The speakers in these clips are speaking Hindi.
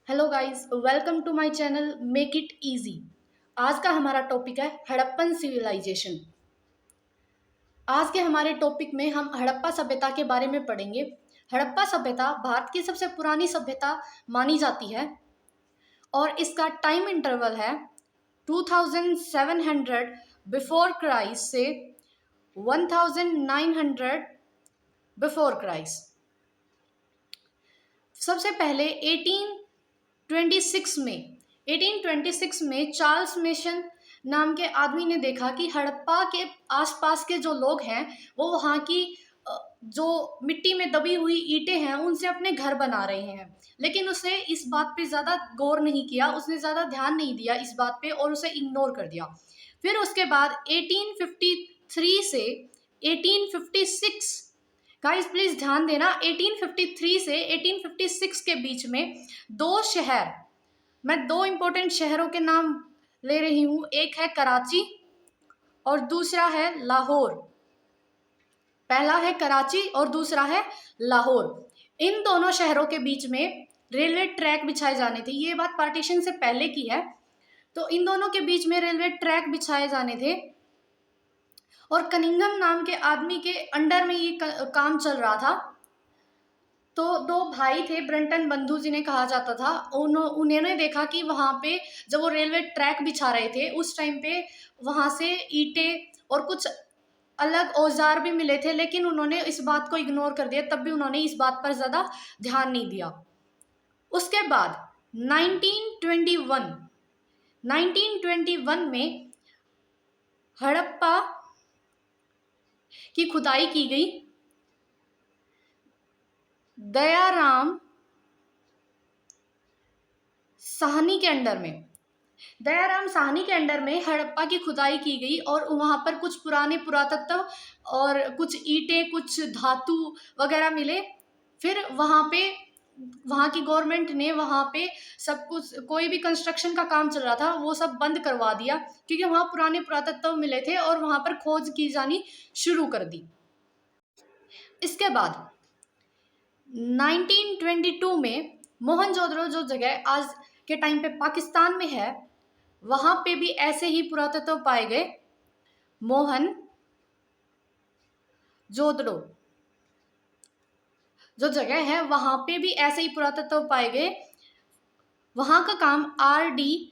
Hello guys, welcome to my channel make it easy. आज का हमारा टॉपिक है हड़प्पन सिविलाइजेशन। आज के हमारे टॉपिक में हम हड़प्पा सभ्यता के बारे में पढ़ेंगे। हड़प्पा सभ्यता भारत की सबसे पुरानी सभ्यता मानी जाती है और इसका टाइम इंटरवल है 2700 बिफोर क्राइस्ट से 1900 बिफोर क्राइस्ट। सबसे पहले 1826 में चार्ल्स मेसन नाम के आदमी ने देखा कि हड़प्पा के आसपास के जो लोग हैं वो वहाँ की जो मिट्टी में दबी हुई ईंटें हैं उनसे अपने घर बना रहे हैं। लेकिन उसने इस बात पे ज़्यादा गौर नहीं किया, उसने ज़्यादा ध्यान नहीं दिया इस बात पे और उसे इग्नोर कर दिया। फिर उसके बाद 1853 से 1856, गाइस प्लीज ध्यान देना, 1853 से 1856 के बीच में दो शहर, मैं दो इंपॉर्टेंट शहरों के नाम ले रही हूं। एक है कराची और दूसरा है लाहौर। पहला है कराची और दूसरा है लाहौर। इन दोनों शहरों के बीच में रेलवे ट्रैक बिछाए जाने थे। ये बात पार्टीशन से पहले की है। तो इन दोनों के बीच में रेलवे ट्रैक बिछाए जाने थे और कनिंघम नाम के आदमी के अंडर में ये काम चल रहा था। तो दो भाई थे, ब्रंटन बंधु जिन्हें कहा जाता था। उन्होंने देखा कि वहाँ पे जब वो रेलवे ट्रैक बिछा रहे थे उस टाइम पे वहाँ से ईंटें और कुछ अलग औजार भी मिले थे, लेकिन उन्होंने इस बात को इग्नोर कर दिया। तब भी उन्होंने इस बात पर ज़्यादा ध्यान नहीं दिया। उसके बाद 1921 में हड़प्पा की खुदाई की गई। दयाराम साहनी के अंडर में हड़प्पा की खुदाई की गई और वहाँ पर कुछ पुराने पुरातत्व और कुछ ईंटें, कुछ धातु वगैरह मिले। फिर वहाँ की गवर्नमेंट ने वहाँ पे सब कुछ, कोई भी कंस्ट्रक्शन का काम चल रहा था वो सब बंद करवा दिया क्योंकि वहाँ पुराने पुरातत्व मिले थे और वहाँ पर खोज की जानी शुरू कर दी। इसके बाद 1922 में मोहनजोदड़ो, जो जगह आज के टाइम पे पाकिस्तान में है, वहां पे भी ऐसे ही पुरातत्व पाए गए। मोहनजोदड़ो जो जगह है वहां पे भी ऐसे ही पुरातत्व पाए गए। वहां का काम R.D.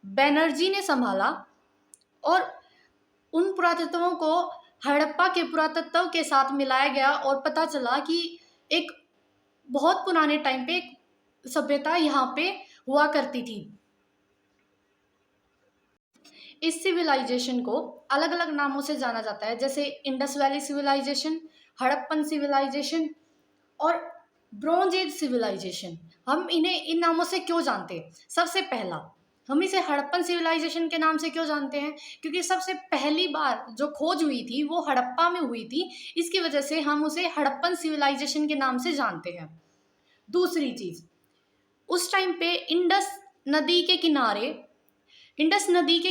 बैनर्जी ने संभाला और उन पुरातत्वों को हड़प्पा के पुरातत्व के साथ मिलाया गया और पता चला कि एक बहुत पुराने टाइम पे एक सभ्यता यहाँ पे हुआ करती थी। इस सिविलाइजेशन को अलग अलग नामों से जाना जाता है, जैसे Indus valley civilization, Harappan civilization और ब्रॉन्ज एज सिविलाइजेशन। हम इन्हें इन नामों से क्यों जानते हैं? सबसे पहला, हम इसे हड़प्पन सिविलाइजेशन के नाम से क्यों जानते हैं? क्योंकि सबसे पहली बार जो खोज हुई थी वो हड़प्पा में हुई थी। इसकी वजह से हम उसे हड़प्पन सिविलाइजेशन के नाम से जानते हैं। दूसरी चीज, उस टाइम पे इंडस नदी के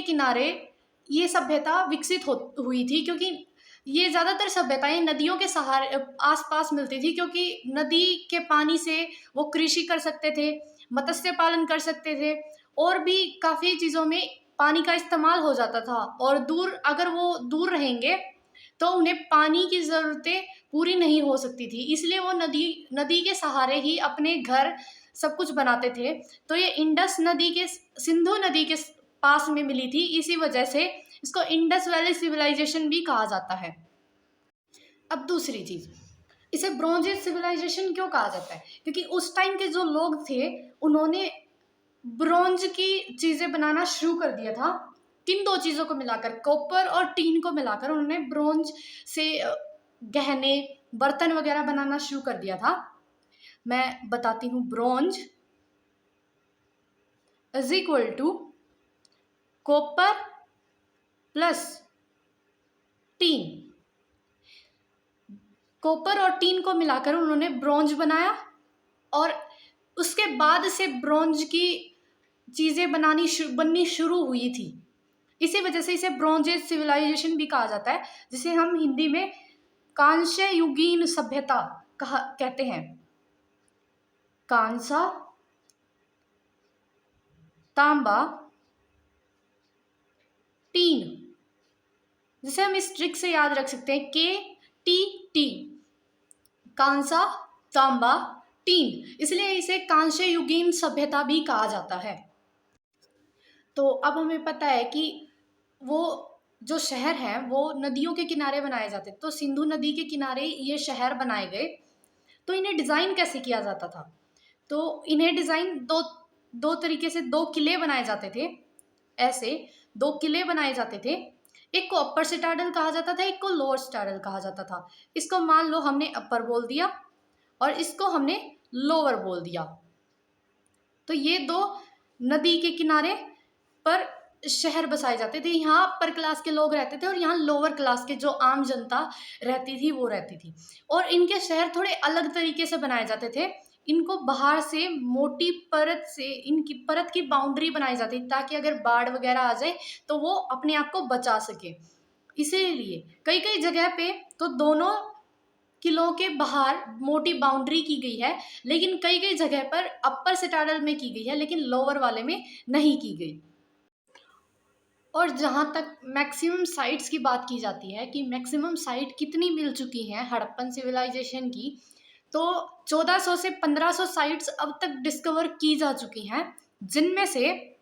किनारे ये सभ्यता विकसित हुई थी, क्योंकि ये ज़्यादातर सभ्यताएं नदियों के सहारे आसपास मिलती थी, क्योंकि नदी के पानी से वो कृषि कर सकते थे, मत्स्य पालन कर सकते थे और भी काफ़ी चीज़ों में पानी का इस्तेमाल हो जाता था। और अगर वो दूर रहेंगे तो उन्हें पानी की ज़रूरतें पूरी नहीं हो सकती थी, इसलिए वो नदी के सहारे ही अपने घर सब कुछ बनाते थे। तो ये सिंधु नदी के पास में मिली थी, इसी वजह से इसको इंडस वैली सिविलाइजेशन भी कहा जाता है। अब दूसरी चीज, इसे ब्रॉन्ज एज सिविलाइजेशन क्यों कहा जाता है? क्योंकि उस टाइम के जो लोग थे उन्होंने ब्रॉन्ज की चीजें बनाना शुरू कर दिया था। किन दो चीजों को मिलाकर, कॉपर और टीन को मिलाकर उन्होंने ब्रॉन्ज से गहने, बर्तन वगैरह बनाना शुरू कर दिया था। मैं बताती हूँ, bronze is equal to copper plus tin. Copper और टीन को मिलाकर उन्होंने ब्रॉन्ज बनाया और उसके बाद से ब्रॉन्ज की चीजें बननी शुरू हुई थी। इसी वजह से इसे ब्रॉन्ज एज सिविलाइजेशन भी कहा जाता है, जिसे हम हिंदी में कांस्य युगीन सभ्यता कहते हैं। कांसा तांबा, टीन। जिसे हम इस ट्रिक से याद रख सकते हैं, KTT, कांसा, तांबा, टीन, इसलिए इसे कांस्य युगीन सभ्यता भी कहा जाता है। तो अब हमें पता है कि वो जो शहर हैं वो नदियों के किनारे बनाए जाते, तो सिंधु नदी के किनारे ये शहर बनाए गए। तो इन्हें डिज़ाइन कैसे किया जाता था? तो इन्हें डिज़ाइन दो दो तरीके से, दो किले बनाए जाते थे। ऐसे दो किले बनाए जाते थे, एक को अपर सिटाडल कहा जाता था, एक को लोअर सिटाडल कहा जाता था। इसको मान लो हमने अपर बोल दिया और इसको हमने लोअर बोल दिया। तो ये दो नदी के किनारे पर शहर बसाए जाते थे। यहाँ अपर क्लास के लोग रहते थे और यहाँ लोअर क्लास के जो आम जनता रहती थी वो रहती थी। और इनके शहर थोड़े अलग तरीके से बनाए जाते थे। इनको बाहर से मोटी परत से, इनकी परत की बाउंड्री बनाई जाती ताकि अगर बाढ़ वगैरह आ जाए तो वो अपने आप को बचा सके। इसीलिए कई कई जगह पे तो दोनों किलों के बाहर मोटी बाउंड्री की गई है, लेकिन कई कई जगह पर अपर सिटाडल में की गई है लेकिन लोअर वाले में नहीं की गई। और जहाँ तक मैक्सिमम साइट्स की बात की जाती है कि मैक्सिमम साइट कितनी मिल चुकी हैं हड़प्पन सिविलाइजेशन की, तो 1400 से 1500 साइट्स अब तक डिस्कवर की जा चुकी हैं, जिनमें से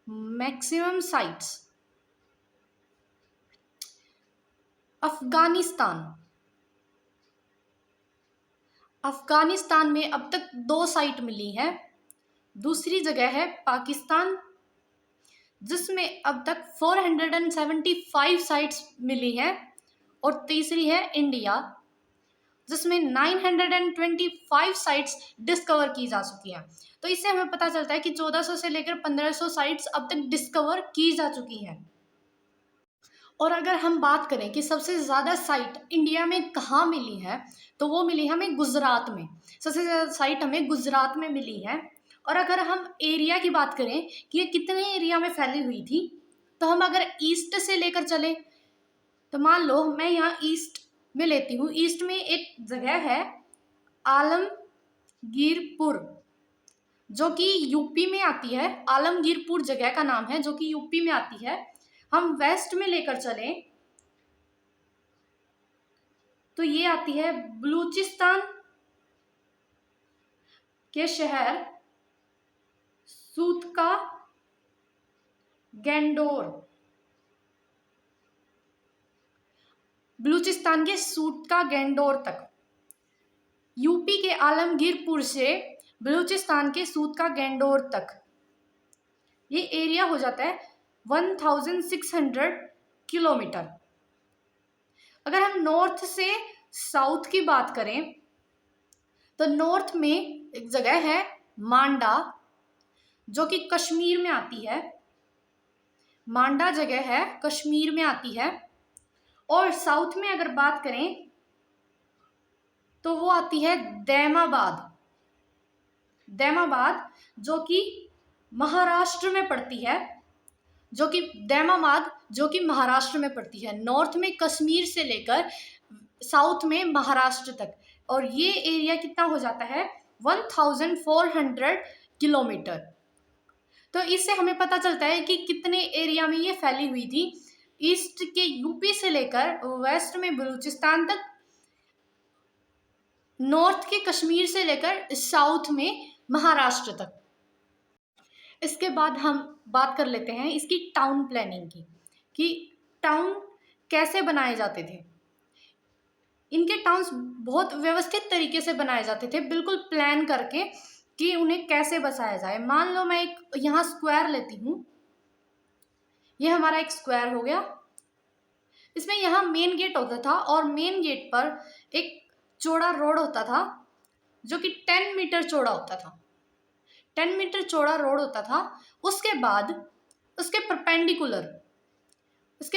मैक्सिमम साइट्स अफगानिस्तान में अब तक 2 साइट मिली हैं। दूसरी जगह है पाकिस्तान, जिसमें अब तक 475 साइट्स मिली हैं। और तीसरी है इंडिया, जिसमें 925 साइट्स डिस्कवर की जा चुकी हैं। तो इससे हमें पता चलता है कि 1400 से लेकर 1500 साइट्स अब तक डिस्कवर की जा चुकी हैं। और अगर हम बात करें कि सबसे ज़्यादा साइट इंडिया में कहाँ मिली है, तो वो मिली हमें गुजरात में। सबसे ज़्यादा साइट हमें गुजरात में मिली है। और अगर हम एरिया की बात करें कि ये कितने एरिया में फैली हुई थी, तो हम अगर ईस्ट से लेकर चले, तो मान लो मैं यहाँ ईस्ट में लेती हूँ। ईस्ट में एक जगह है आलमगीरपुर, जो कि यूपी में आती है। आलमगीरपुर जगह का नाम है, जो कि यूपी में आती है। हम वेस्ट में लेकर चलें तो ये आती है बलूचिस्तान के शहर सूत का गैंडोर। बलूचिस्तान के सूत का गैंडोर तक, यूपी के आलमगीरपुर से बलूचिस्तान के सूत का गैंडोर तक ये एरिया हो जाता है 1600 किलोमीटर। अगर हम नॉर्थ से साउथ की बात करें तो नॉर्थ में एक जगह है मांडा, जो कि कश्मीर में आती है। मांडा जगह है, कश्मीर में आती है। और साउथ में अगर बात करें तो वो आती है दैमाबाद, जो कि महाराष्ट्र में पड़ती है। जो कि महाराष्ट्र में पड़ती है, नॉर्थ में कश्मीर से लेकर साउथ में महाराष्ट्र तक। और ये एरिया कितना हो जाता है 1400 किलोमीटर। तो इससे हमें पता चलता है कि कितने एरिया में ये फैली हुई थी। ईस्ट के यूपी से लेकर वेस्ट में बलूचिस्तान तक, नॉर्थ के कश्मीर से लेकर साउथ में महाराष्ट्र तक। इसके बाद हम बात कर लेते हैं इसकी टाउन प्लानिंग की, कि टाउन कैसे बनाए जाते थे। इनके टाउन्स बहुत व्यवस्थित तरीके से बनाए जाते थे, बिल्कुल प्लान करके कि उन्हें कैसे बसाया जाए। मान लो मैं एक यहाँ स्क्वायर लेती हूँ, ये हमारा एक स्क्वायर हो गया। इसमें यहाँ मेन गेट होता था और मेन गेट पर एक चौड़ा रोड होता था, जो कि 10 मीटर चौड़ा होता था। 10 मीटर चौड़ा रोड होता था। उसके बाद उसके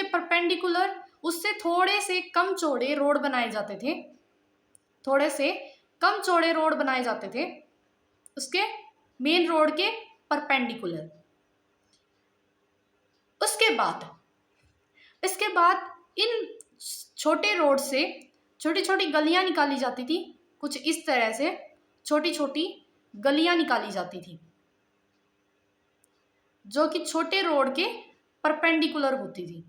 परपेंडिकुलर उससे थोड़े से कम चौड़े रोड बनाए जाते थे। उसके मेन रोड के परपेंडिकुलर। इसके बाद इन छोटे रोड से छोटी छोटी गलियां निकाली जाती थी। कुछ इस तरह से छोटी छोटी गलियां निकाली जाती थी। जो कि छोटे रोड के परपेंडिकुलर होती थी।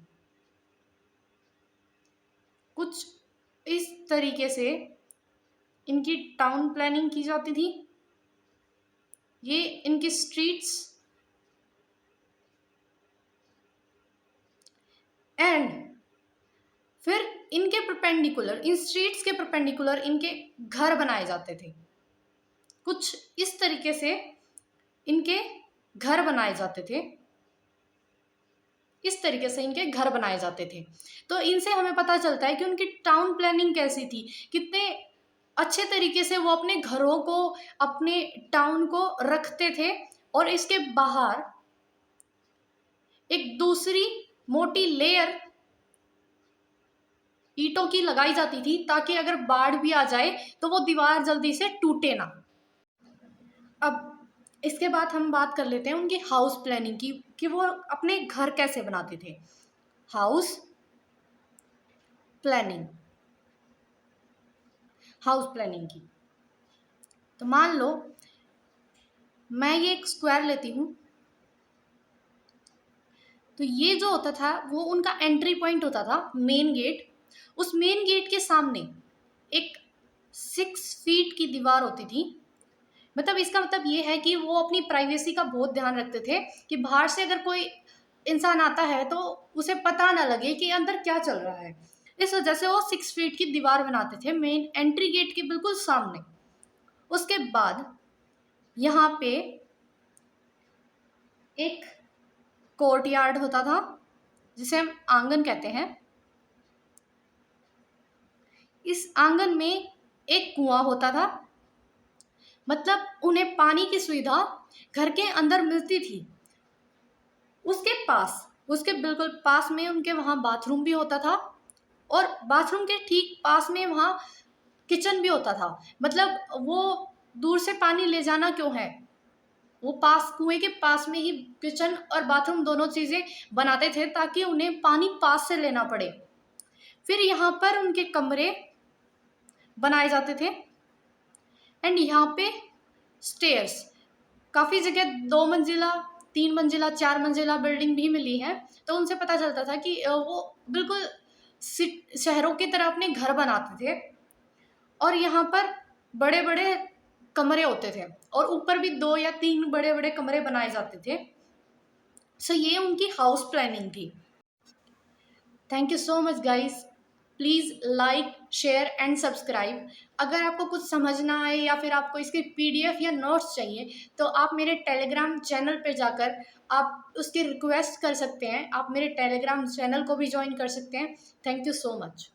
कुछ इस तरीके से इनकी टाउन प्लानिंग की जाती थी। ये इनकी स्ट्रीट्स एंड फिर इनके परपेंडिकुलर, इन स्ट्रीट्स के परपेंडिकुलर इनके घर बनाए जाते थे। कुछ इस तरीके से इनके घर बनाए जाते थे। इस तरीके से इनके घर बनाए जाते थे। तो इनसे हमें पता चलता है कि उनकी टाउन प्लानिंग कैसी थी, कितने अच्छे तरीके से वो अपने घरों को, अपने टाउन को रखते थे। और इसके बाहर एक दूसरी मोटी लेयर ईंटों की लगाई जाती थी, ताकि अगर बाढ़ भी आ जाए तो वो दीवार जल्दी से टूटे ना। अब इसके बाद हम बात कर लेते हैं उनकी हाउस प्लानिंग की, कि वो अपने घर कैसे बनाते थे। हाउस प्लानिंग, हाउस प्लानिंग की। तो मान लो मैं ये एक स्क्वायर लेती हूँ, तो ये जो होता था वो उनका एंट्री पॉइंट होता था, मेन गेट। उस मेन गेट के सामने एक 6 फीट की दीवार होती थी। मतलब इसका मतलब ये है कि वो अपनी प्राइवेसी का बहुत ध्यान रखते थे, कि बाहर से अगर कोई इंसान आता है तो उसे पता ना लगे कि अंदर क्या चल रहा है। इस वजह से वो 6 फीट की दीवार बनाते थे मेन एंट्री गेट के बिल्कुल सामने। उसके बाद यहाँ पे एक कोर्टयार्ड होता था, जिसे हम आंगन कहते हैं। इस आंगन में एक कुआं होता था, मतलब उन्हें पानी की सुविधा घर के अंदर मिलती थी। उसके पास, उसके बिल्कुल पास में उनके वहाँ बाथरूम भी होता था, और बाथरूम के ठीक पास में वहाँ किचन भी होता था। मतलब वो दूर से पानी ले जाना क्यों है, वो पास, कुएं के पास में ही किचन और बाथरूम दोनों चीज़ें बनाते थे, ताकि उन्हें पानी पास से लेना पड़े। फिर यहाँ पर उनके कमरे बनाए जाते थे। एंड यहाँ पे स्टेयर्स, काफ़ी जगह 2 मंजिला, 3 मंजिला, 4 मंजिला बिल्डिंग भी मिली है। तो उनसे पता चलता था कि वो बिल्कुल शहरों की तरह अपने घर बनाते थे। और यहाँ पर बड़े बड़े कमरे होते थे, और ऊपर भी 2 या 3 बड़े बड़े कमरे बनाए जाते थे। सो ये उनकी हाउस प्लानिंग थी। Thank you so much guys. Please like, share and subscribe. अगर आपको कुछ समझना है या फिर आपको इसकी पीडीएफ या नोट्स चाहिए, तो आप मेरे टेलीग्राम चैनल पे जाकर आप उसकी रिक्वेस्ट कर सकते हैं। आप मेरे टेलीग्राम चैनल को भी ज्वाइन कर सकते हैं। Thank you so much.